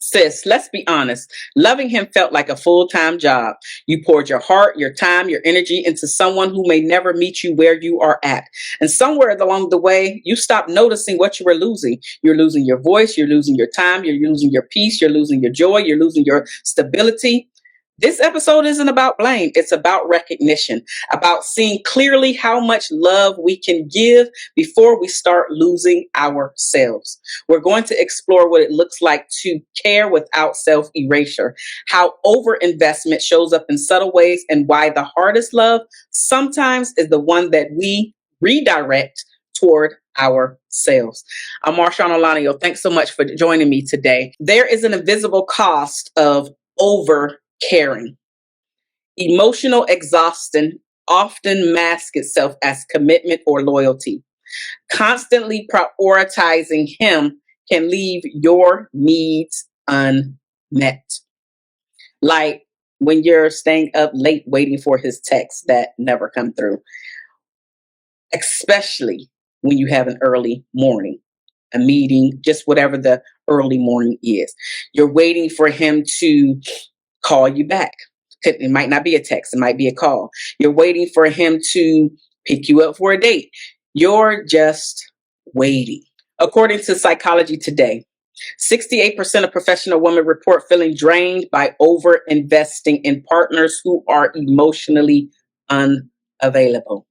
Sis, let's be honest. Loving him felt like a full-time job. You poured your heart, your time, your energy into someone who may never meet you where you are at. And somewhere along the way, you stopped noticing what you were losing. You're losing your voice, you're losing your time, you're losing your peace, you're losing your joy, you're losing your stability. This episode isn't about blame. It's about recognition, about seeing clearly how much love we can give before we start losing ourselves. We're going to explore what it looks like to care without self-erasure, how overinvestment shows up in subtle ways, and why the hardest love sometimes is the one that we redirect toward ourselves. I'm Marshawn Olanio. Thanks so much for joining me today. There is an invisible cost of over caring. Emotional exhaustion often masks itself as commitment or loyalty. Constantly prioritizing him can leave your needs unmet. Like when you're staying up late waiting for his texts that never come through, especially when you have an early morning, a meeting, just whatever the early morning is. You're waiting for him to call you back. It might not be a text, it might be a call. You're waiting for him to pick you up for a date. You're just waiting. According to Psychology Today, 68% of professional women report feeling drained by over investing in partners who are emotionally unavailable.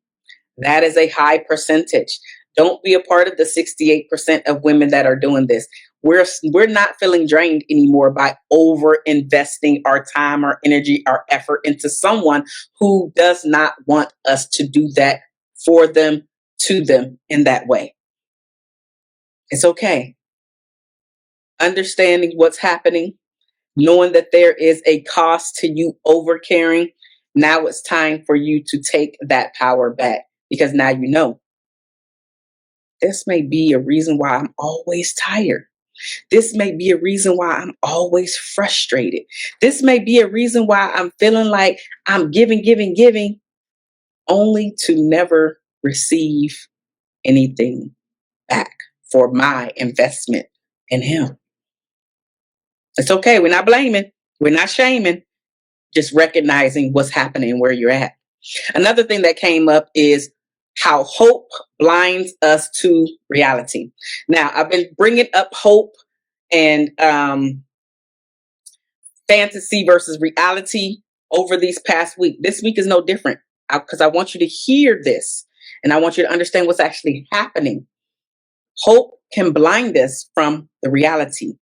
That is a high percentage. Don't be a part of the 68% of women that are doing this. We're not feeling drained anymore by over investing our time, our energy, our effort into someone who does not want us to do that for them, to them in that way. It's okay. Understanding what's happening, knowing that there is a cost to you over caring. Now it's time for you to take that power back, because now you know. This may be a reason why I'm always tired. This may be a reason why I'm always frustrated. This may be a reason why I'm feeling like I'm giving, only to never receive anything back for my investment in him. It's okay. We're not blaming. We're not shaming. Just recognizing what's happening where you're at. Another thing that came up is how hope blinds us to reality. Now, I've been bringing up hope and fantasy versus reality over these past week. This week is no different, because I want you to hear this and I want you to understand what's actually happening. Hope can blind us from the reality.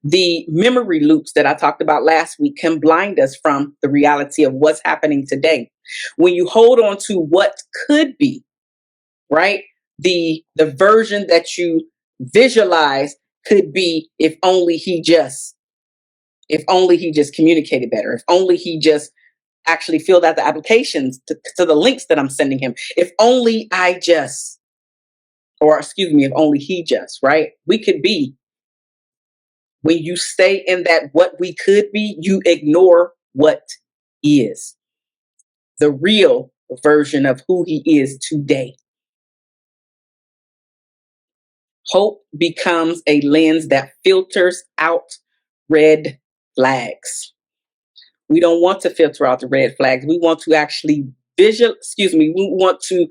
The memory loops that I talked about last week can blind us from the reality of what's happening today. When you hold on to what could be, right? The version that you visualize could be if only he just communicated better. If only he just actually filled out the applications to the links that I'm sending him. If only if only he just, right? We could be. When you stay in that what we could be, you ignore what is. The real version of who he is today. Hope becomes a lens that filters out red flags. We don't want to filter out the red flags. We want to actually we want to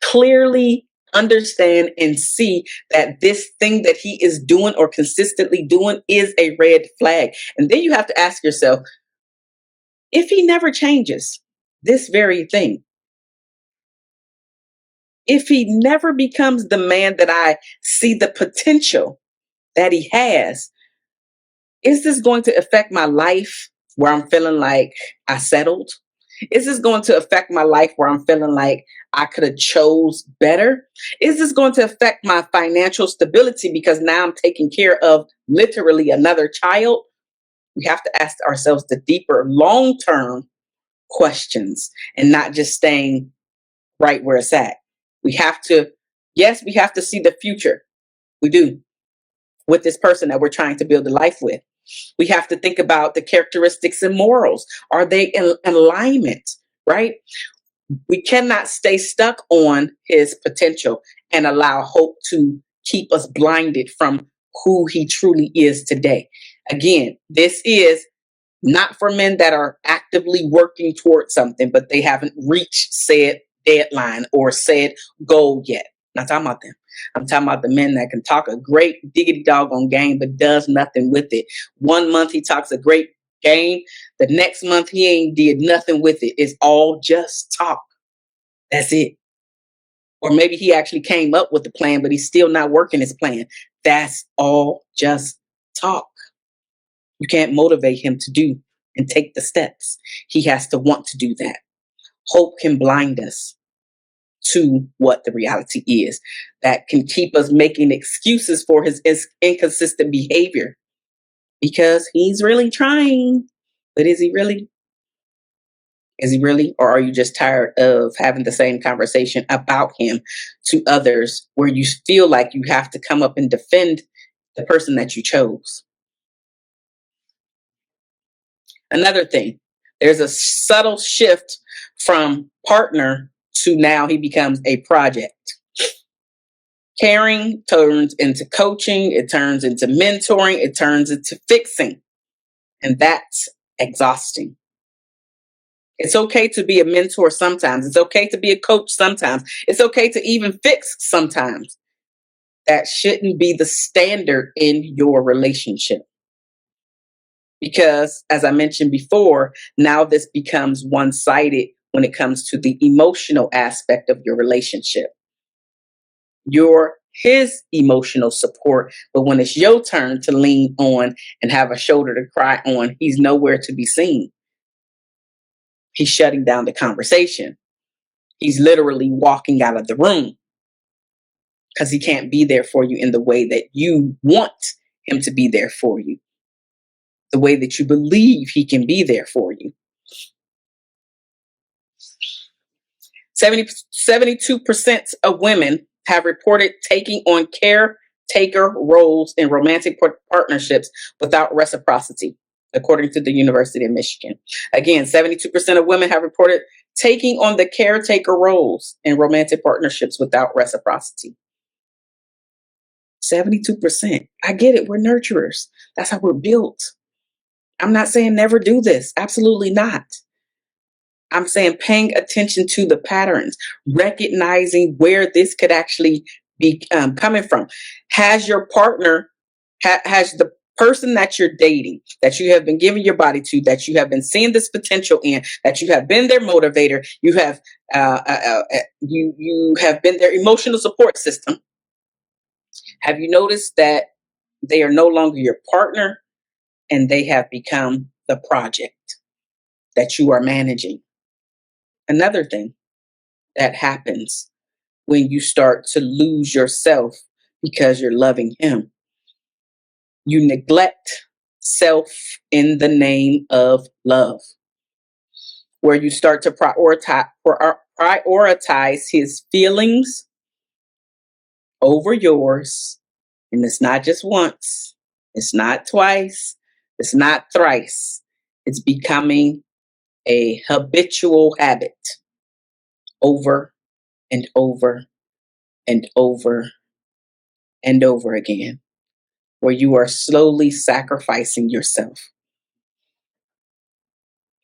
clearly understand and see that this thing that he is doing or consistently doing is a red flag. And then you have to ask yourself, if he never changes this very thing, if he never becomes the man that I see the potential that he has, is this going to affect my life where I'm feeling like I settled? Is this going to affect my life where I'm feeling like I could have chose better? Is this going to affect my financial stability because now I'm taking care of literally another child? We have to ask ourselves the deeper long-term questions and not just staying right where it's at. We have to see the future. We do, with this person that we're trying to build a life with. We have to think about the characteristics and morals. Are they in alignment, right? We cannot stay stuck on his potential and allow hope to keep us blinded from who he truly is today. Again, this is not for men that are actively working towards something, but they haven't reached said deadline or said goal yet. Not talking about them. I'm talking about the men that can talk a great diggity doggone game, but does nothing with it. 1 month he talks a great game. The next month he ain't did nothing with it. It's all just talk. That's it. Or maybe he actually came up with the plan, but he's still not working his plan. That's all just talk. You can't motivate him to do and take the steps. He has to want to do that. Hope can blind us to what the reality is. That can keep us making excuses for his inconsistent behavior because he's really trying. But is he really? Is he really? Or are you just tired of having the same conversation about him to others where you feel like you have to come up and defend the person that you chose? Another thing, there's a subtle shift from partner to now he becomes a project. Caring turns into coaching, it turns into mentoring, it turns into fixing. And that's exhausting. It's okay to be a mentor sometimes. It's okay to be a coach sometimes. It's okay to even fix sometimes. That shouldn't be the standard in your relationship. Because, as I mentioned before, now this becomes one-sided when it comes to the emotional aspect of your relationship. You're his emotional support, but when it's your turn to lean on and have a shoulder to cry on, he's nowhere to be seen. He's shutting down the conversation. He's literally walking out of the room because he can't be there for you in the way that you want him to be there for you, the way that you believe he can be there for you. 72% of women have reported taking on caretaker roles in romantic partnerships without reciprocity, according to the University of Michigan. Again, 72% of women have reported taking on the caretaker roles in romantic partnerships without reciprocity. 72%. I get it. We're nurturers. That's how we're built. I'm not saying never do this. Absolutely not. I'm saying paying attention to the patterns, recognizing where this could actually be coming from. Has your partner, has the person that you're dating, that you have been giving your body to, that you have been seeing this potential in, that you have been their motivator, you have you have been their emotional support system. Have you noticed that they are no longer your partner and they have become the project that you are managing? Another thing that happens when you start to lose yourself because you're loving him, you neglect self in the name of love, where you start to prioritize his feelings over yours. And it's not just once, it's not twice, it's not thrice. It's becoming a habitual habit over and over and over and over again, where you are slowly sacrificing yourself.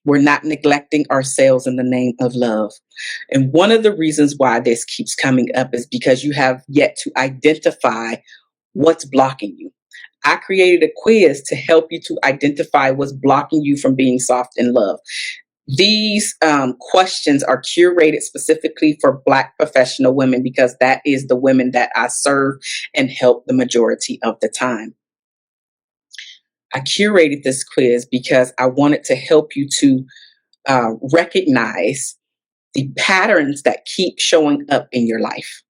We're not neglecting ourselves in the name of love. And one of the reasons why this keeps coming up is because you have yet to identify what's blocking you. I created a quiz to help you to identify what's blocking you from being soft in love. These questions are curated specifically for Black professional women because that is the women that I serve and help the majority of the time. I curated this quiz because I wanted to help you to recognize the patterns that keep showing up in your life.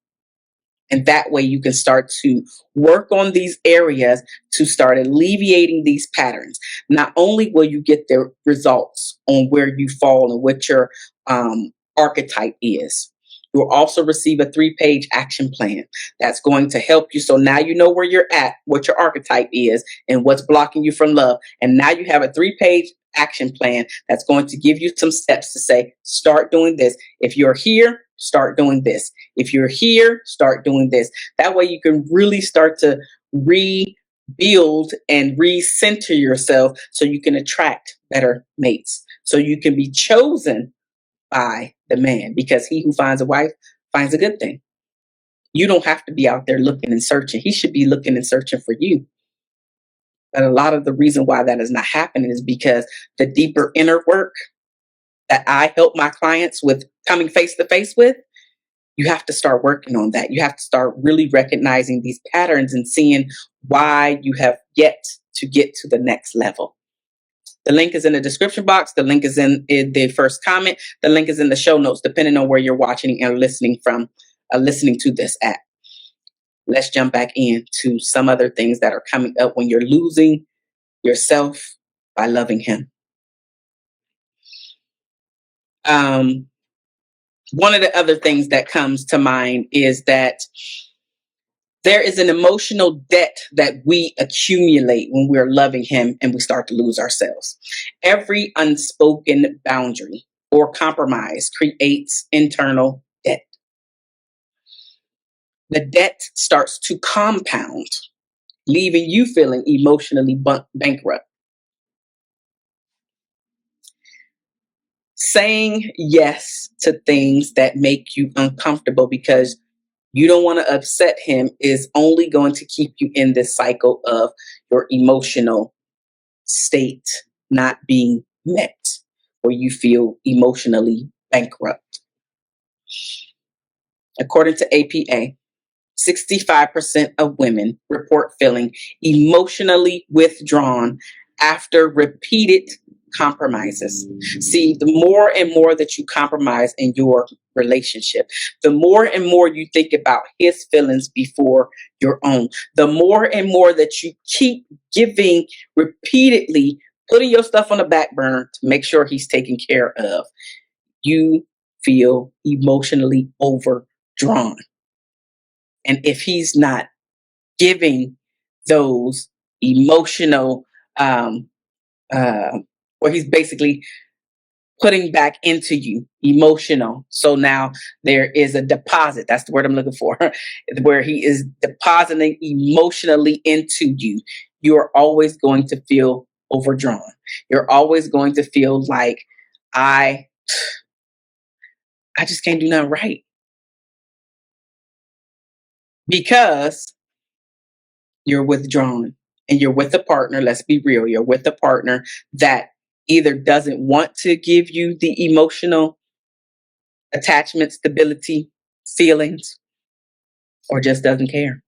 And that way you can start to work on these areas to start alleviating these patterns. Not only will you get the results on where you fall and what your archetype is, you'll also receive a 3-page action plan that's going to help you. So now you know where you're at, what your archetype is, and what's blocking you from love. And now you have a 3-page action plan that's going to give you some steps to say, start doing this. If you're here, start doing this. If you're here, start doing this. That way you can really start to redirect build and recenter yourself so you can attract better mates, so you can be chosen by the man, because he who finds a wife finds a good thing. You don't have to be out there looking and searching. He should be looking and searching for you. But a lot of the reason why that is not happening is because the deeper inner work that I help my clients with coming face to face with, you have to start working on that. You have to start really recognizing these patterns and seeing why you have yet to get to the next level. The link is in the description box. The link is in the first comment. The link is in the show notes, depending on where you're watching and listening from, listening to this at. Let's jump back into some other things that are coming up when you're losing yourself by loving him. One of the other things that comes to mind is that there is an emotional debt that we accumulate when we're loving him and we start to lose ourselves. Every unspoken boundary or compromise creates internal debt. The debt starts to compound, leaving you feeling emotionally bankrupt. Saying yes to things that make you uncomfortable because you don't want to upset him is only going to keep you in this cycle of your emotional state not being met, where you feel emotionally bankrupt. According to APA, 65% of women report feeling emotionally withdrawn after repeated compromises. See, the more and more that you compromise in your relationship, the more and more you think about his feelings before your own, the more and more that you keep giving repeatedly, putting your stuff on the back burner to make sure he's taken care of, you feel emotionally overdrawn. And if he's not giving those emotional, where he's basically putting back into you emotional. So now there is a deposit. That's the word I'm looking for, where he is depositing emotionally into you. You are always going to feel overdrawn. You're always going to feel like I just can't do nothing right, because you're withdrawn and you're with a partner. Let's be real. You're with a partner that either doesn't want to give you the emotional attachment, stability, feelings, or just doesn't care.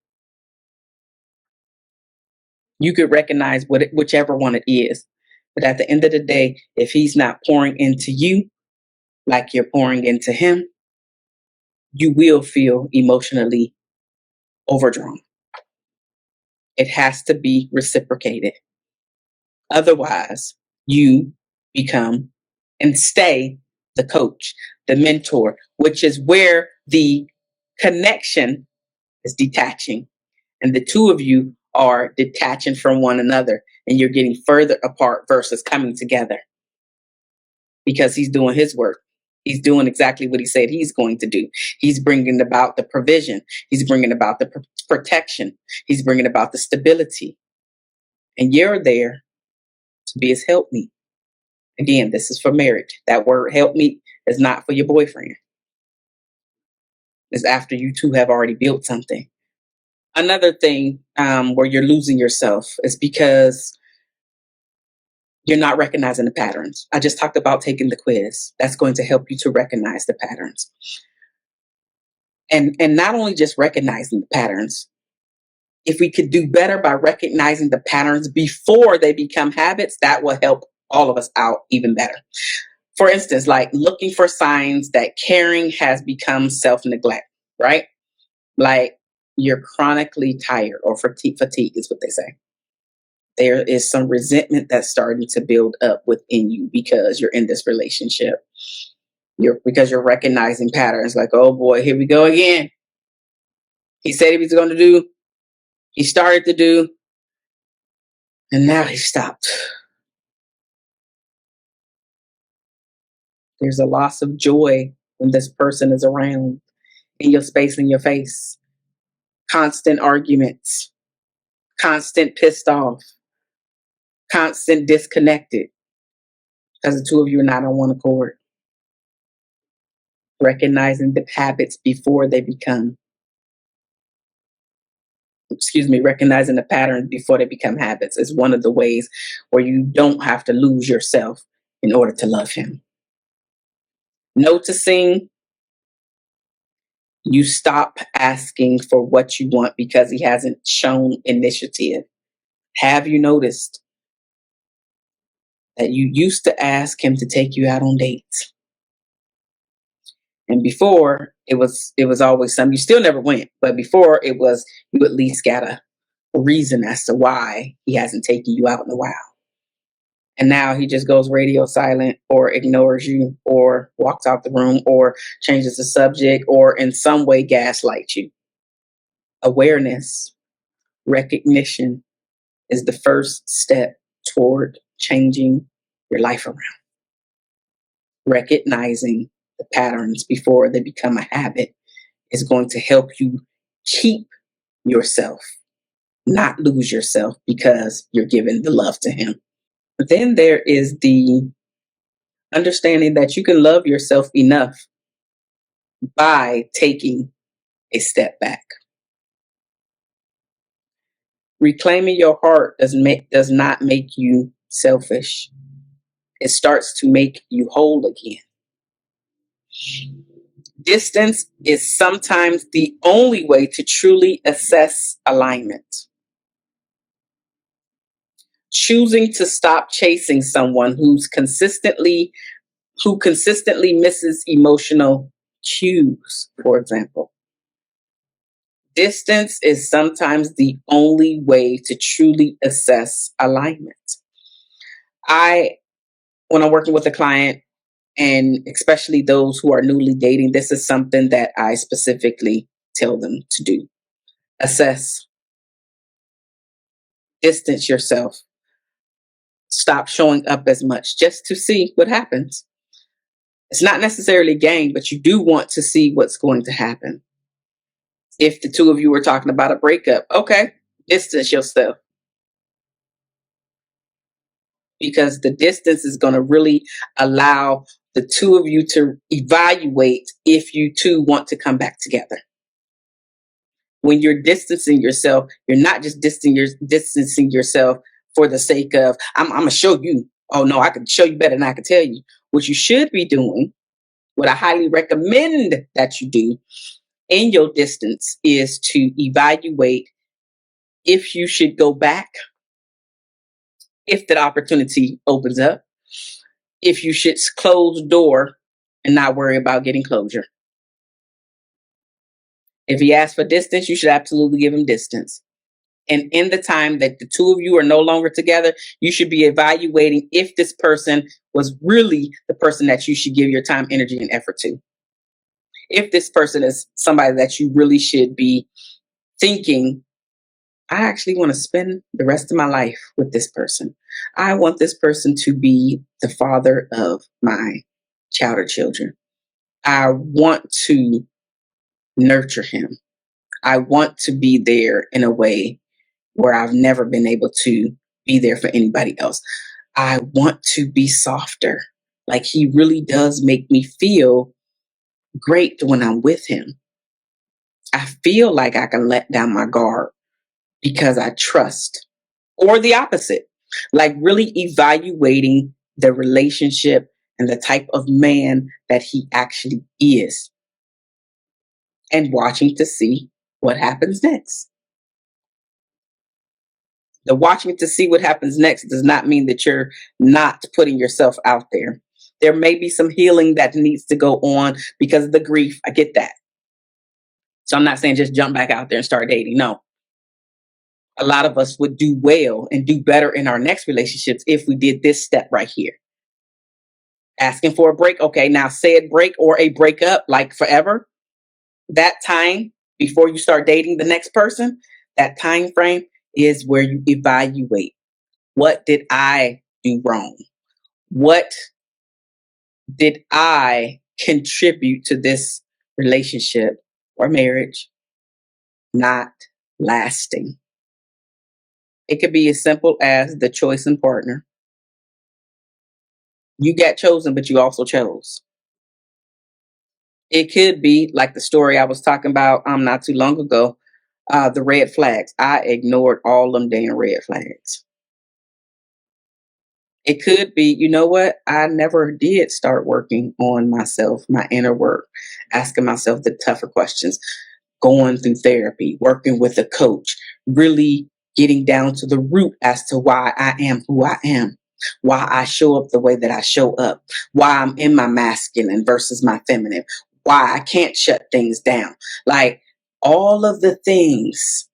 You could recognize whichever one it is. But at the end of the day, if he's not pouring into you like you're pouring into him, you will feel emotionally overdrawn. It has to be reciprocated. Otherwise, you become and stay the coach, the mentor, which is where the connection is detaching. And the two of you are detaching from one another, and you're getting further apart versus coming together, because he's doing his work. He's doing exactly what he said he's going to do. He's bringing about the provision. He's bringing about the protection. He's bringing about the stability. And you're there to be his helpmeet. Again, this is for marriage. That word helpmeet is not for your boyfriend. It's after you two have already built something. Another thing where you're losing yourself is because you're not recognizing the patterns. I just talked about taking the quiz. That's going to help you to recognize the patterns. And not only just recognizing the patterns, if we could do better by recognizing the patterns before they become habits, that will help all of us out even better. For instance, like looking for signs that caring has become self-neglect, right? Like you're chronically tired, or fatigue is what they say. There is some resentment that's starting to build up within you because you're in this relationship. Because you're recognizing patterns like, oh boy, here we go again. He said he was going to do, he started to do, and now he stopped. There's a loss of joy when this person is around, in your space, in your face. Constant arguments, constant pissed off, constant disconnected because the two of you are not on one accord. Recognizing the habits before they become, recognizing the patterns before they become habits is one of the ways where you don't have to lose yourself in order to love him. Noticing you stop asking for what you want because he hasn't shown initiative. Have you noticed that you used to ask him to take you out on dates? And before it was always something, you still never went, but before it was, you at least got a reason as to why he hasn't taken you out in a while. And now he just goes radio silent or ignores you or walks out the room or changes the subject or in some way gaslights you. Awareness, recognition is the first step toward changing your life around. Recognizing the patterns before they become a habit is going to help you keep yourself, not lose yourself because you're giving the love to him. Then there is the understanding that you can love yourself enough by taking a step back. Reclaiming your heart does not make you selfish. It starts to make you whole again. Distance is sometimes the only way to truly assess alignment. Choosing to stop chasing someone who consistently misses emotional cues, for example. Distance is sometimes the only way to truly assess alignment. When I'm working with a client, and especially those who are newly dating, this is something that I specifically tell them to do. Assess. Distance yourself. Stop showing up as much just to see what happens. It's not necessarily gain, but you do want to see what's going to happen. If the two of you were talking about a breakup, okay, distance yourself. Because the distance is going to really allow the two of you to evaluate if you two want to come back together. When you're distancing yourself, you're not just distancing yourself for the sake of, I'm going to show you. Oh, no, I can show you better than I can tell you. What you should be doing, what I highly recommend that you do in your distance, is to evaluate if you should go back, if that opportunity opens up, if you should close the door and not worry about getting closure. If he asks for distance, you should absolutely give him distance. And in the time that the two of you are no longer together, you should be evaluating if this person was really the person that you should give your time, energy, and effort to. If this person is somebody that you really should be thinking, I actually want to spend the rest of my life with this person. I want this person to be the father of my child or children. I want to nurture him. I want to be there in a way where I've never been able to be there for anybody else. I want to be softer. Like, he really does make me feel great when I'm with him. I feel like I can let down my guard because I trust. Or the opposite, like really evaluating the relationship and the type of man that he actually is, and watching to see what happens next. The watching to see what happens next does not mean that you're not putting yourself out there. There may be some healing that needs to go on because of the grief. I get that. So I'm not saying just jump back out there and start dating. No. A lot of us would do well and do better in our next relationships if we did this step right here. Asking for a break. Okay, now said break or a breakup, like forever. That time before you start dating the next person, that time frame is where you evaluate. What did I do wrong? What did I contribute to this relationship or marriage not lasting? It could be as simple as the choice in partner. You got chosen, but you also chose. It could be like the story I was talking about not too long ago, the red flags. I ignored all them damn red flags. It could be, you know what? I never did start working on myself, my inner work, asking myself the tougher questions, going through therapy, working with a coach, really getting down to the root as to why I am who I am, why I show up the way that I show up, why I'm in my masculine versus my feminine, why I can't shut things down. Like all of the things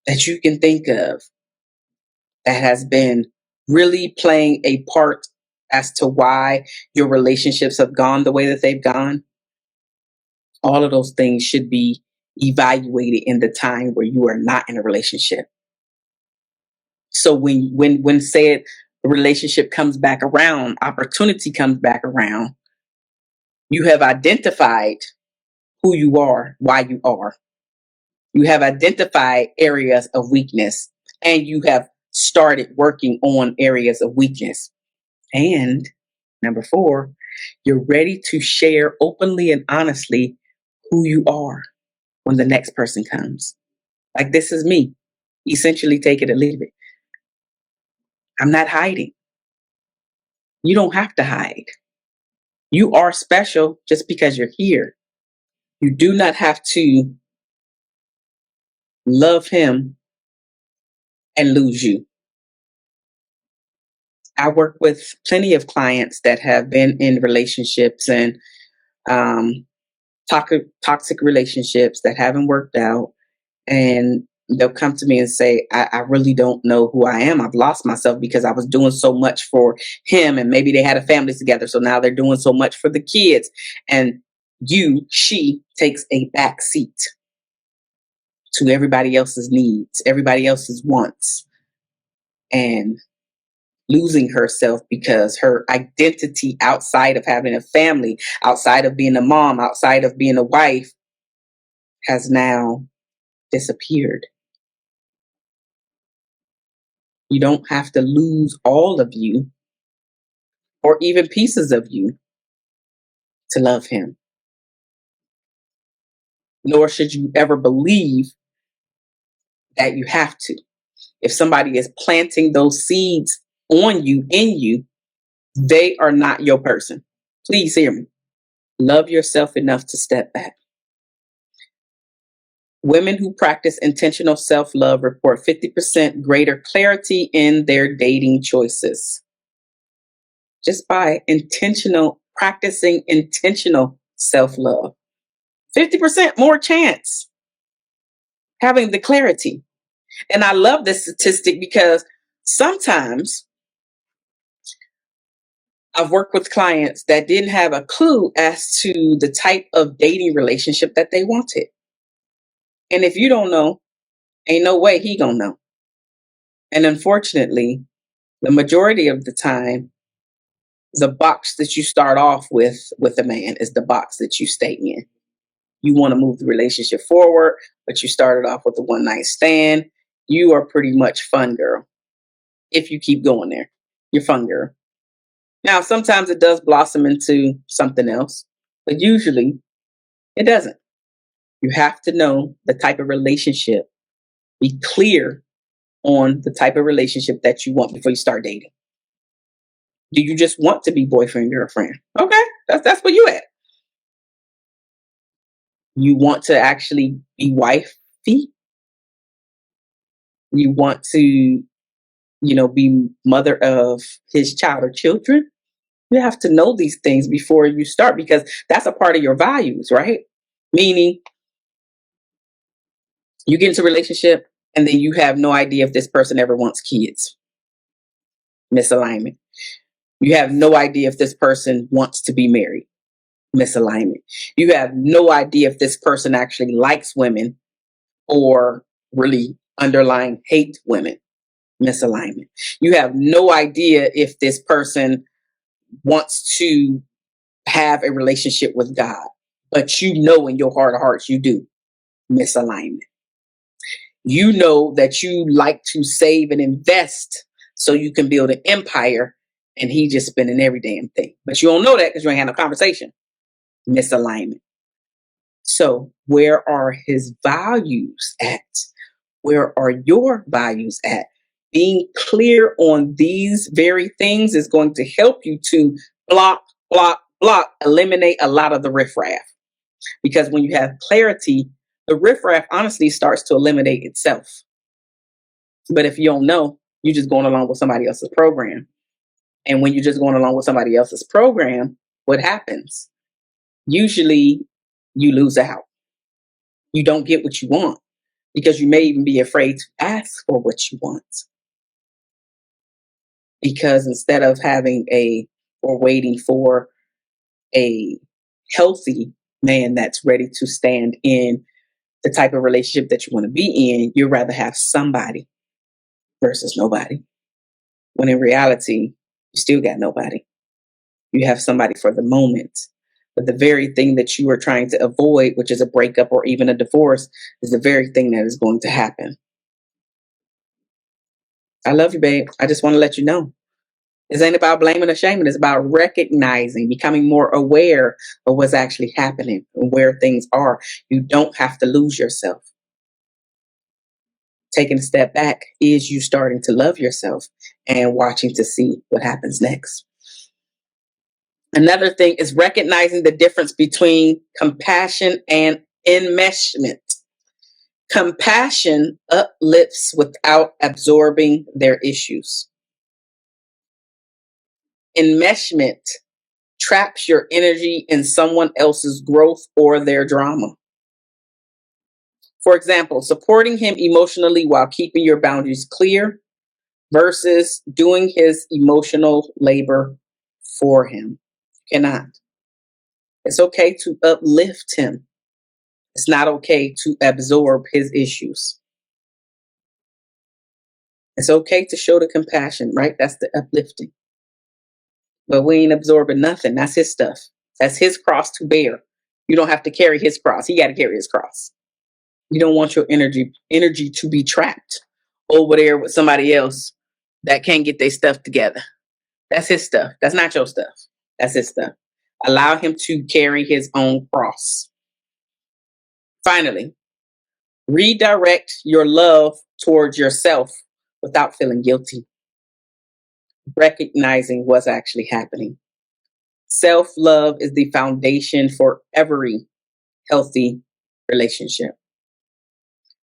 that you can think of that has been really playing a part as to why your relationships have gone the way that they've gone. All of those things should be evaluated in the time where you are not in a relationship. So when said relationship comes back around, opportunity comes back around, you have identified who you are, why you are. You have identified areas of weakness, and you have started working on areas of weakness. And number 4, you're ready to share openly and honestly who you are when the next person comes. Like, this is me. Essentially, take it or leave it. I'm not hiding. You don't have to hide. You are special just because you're here. You do not have to love him and lose you. I work with plenty of clients that have been in relationships and um, toxic relationships that haven't worked out. And they'll come to me and say, I really don't know who I am. I've lost myself because I was doing so much for him, and maybe they had a family together. So now they're doing so much for the kids. And she takes a back seat to everybody else's needs, everybody else's wants, and losing herself because her identity outside of having a family, outside of being a mom, outside of being a wife, has now disappeared. You don't have to lose all of you or even pieces of you to love him. Nor should you ever believe that you have to. If somebody is planting those seeds on you, in you, they are not your person. Please hear me. Love yourself enough to step back. Women who practice intentional self-love report 50% greater clarity in their dating choices. Just by practicing intentional self-love. 50% more chance having the clarity. And I love this statistic because sometimes I've worked with clients that didn't have a clue as to the type of dating relationship that they wanted. And if you don't know, ain't no way he gonna know. And unfortunately, the majority of the time, the box that you start off with a man is the box that you stay in. You want to move the relationship forward, but you started off with a one night stand. You are pretty much fun girl. If you keep going there, you're fun girl. Now, sometimes it does blossom into something else, but usually it doesn't. You have to know the type of relationship, be clear on the type of relationship that you want before you start dating. Do you just want to be boyfriend, girlfriend? Okay, that's where you at. You want to actually be wifey? You want to, be mother of his child or children? You have to know these things before you start because that's a part of your values, right? Meaning you get into a relationship and then you have no idea if this person ever wants kids. Misalignment. You have no idea if this person wants to be married. Misalignment. You have no idea if this person actually likes women or really underlying hate women. Misalignment. You have no idea if this person wants to have a relationship with God, but you know in your heart of hearts you do. Misalignment. You know that you like to save and invest so you can build an empire, and he just spending every damn thing. But you don't know that because you ain't had no conversation. Misalignment. So where are his values at? Where are your values at? Being clear on these very things is going to help you to block, eliminate a lot of the riffraff. Because when you have clarity, the riffraff honestly starts to eliminate itself. But if you don't know, you're just going along with somebody else's program. And when you're just going along with somebody else's program, what happens? Usually you lose out. You don't get what you want because you may even be afraid to ask for what you want. Because instead of having or waiting for a healthy man that's ready to stand in the type of relationship that you want to be in, you'd rather have somebody versus nobody. When in reality, you still got nobody. You have somebody for the moment. But the very thing that you are trying to avoid, which is a breakup or even a divorce, is the very thing that is going to happen. I love you, babe. I just want to let you know. This ain't about blaming or shaming. It's about recognizing, becoming more aware of what's actually happening and where things are. You don't have to lose yourself. Taking a step back is you starting to love yourself and watching to see what happens next. Another thing is recognizing the difference between compassion and enmeshment. Compassion uplifts without absorbing their issues. Enmeshment traps your energy in someone else's growth or their drama. For example, supporting him emotionally while keeping your boundaries clear versus doing his emotional labor for him. You cannot. It's okay to uplift him. It's not okay to absorb his issues. It's okay to show the compassion, right? That's the uplifting. But we ain't absorbing nothing. That's his stuff. That's his cross to bear. You don't have to carry his cross. He got to carry his cross. You don't want your energy to be trapped over there with somebody else that can't get their stuff together. That's his stuff. That's not your stuff. That's his stuff. Allow him to carry his own cross. Finally, redirect your love towards yourself without feeling guilty. Recognizing what's actually happening. Self-love is the foundation for every healthy relationship.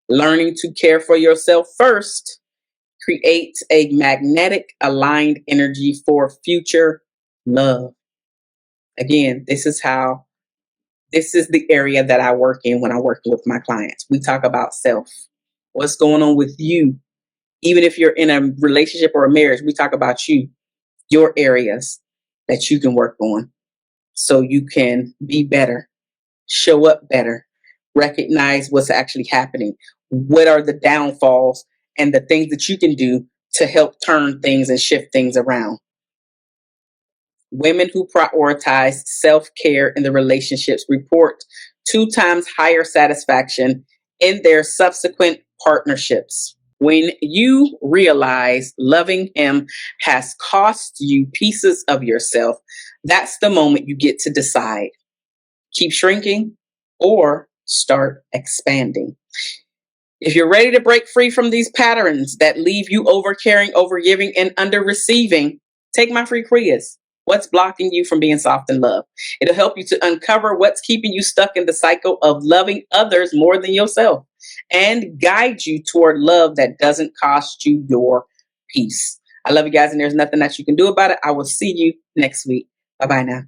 Learning to care for yourself first creates a magnetic aligned energy for future love. Again, this is the area that I work in when I work with my clients. We talk about self. What's going on with you? Even if you're in a relationship or a marriage, we talk about you, your areas that you can work on so you can be better, show up better, recognize what's actually happening. What are the downfalls and the things that you can do to help turn things and shift things around? Women who prioritize self-care in the relationships report 2 times higher satisfaction in their subsequent partnerships. When you realize loving him has cost you pieces of yourself, that's the moment you get to decide. Keep shrinking or start expanding. If you're ready to break free from these patterns that leave you over caring, over giving, and under receiving, take my free quiz. What's blocking you from being soft in love? It'll help you to uncover what's keeping you stuck in the cycle of loving others more than yourself and guide you toward love that doesn't cost you your peace. I love you guys, and there's nothing that you can do about it. I will see you next week. Bye-bye now.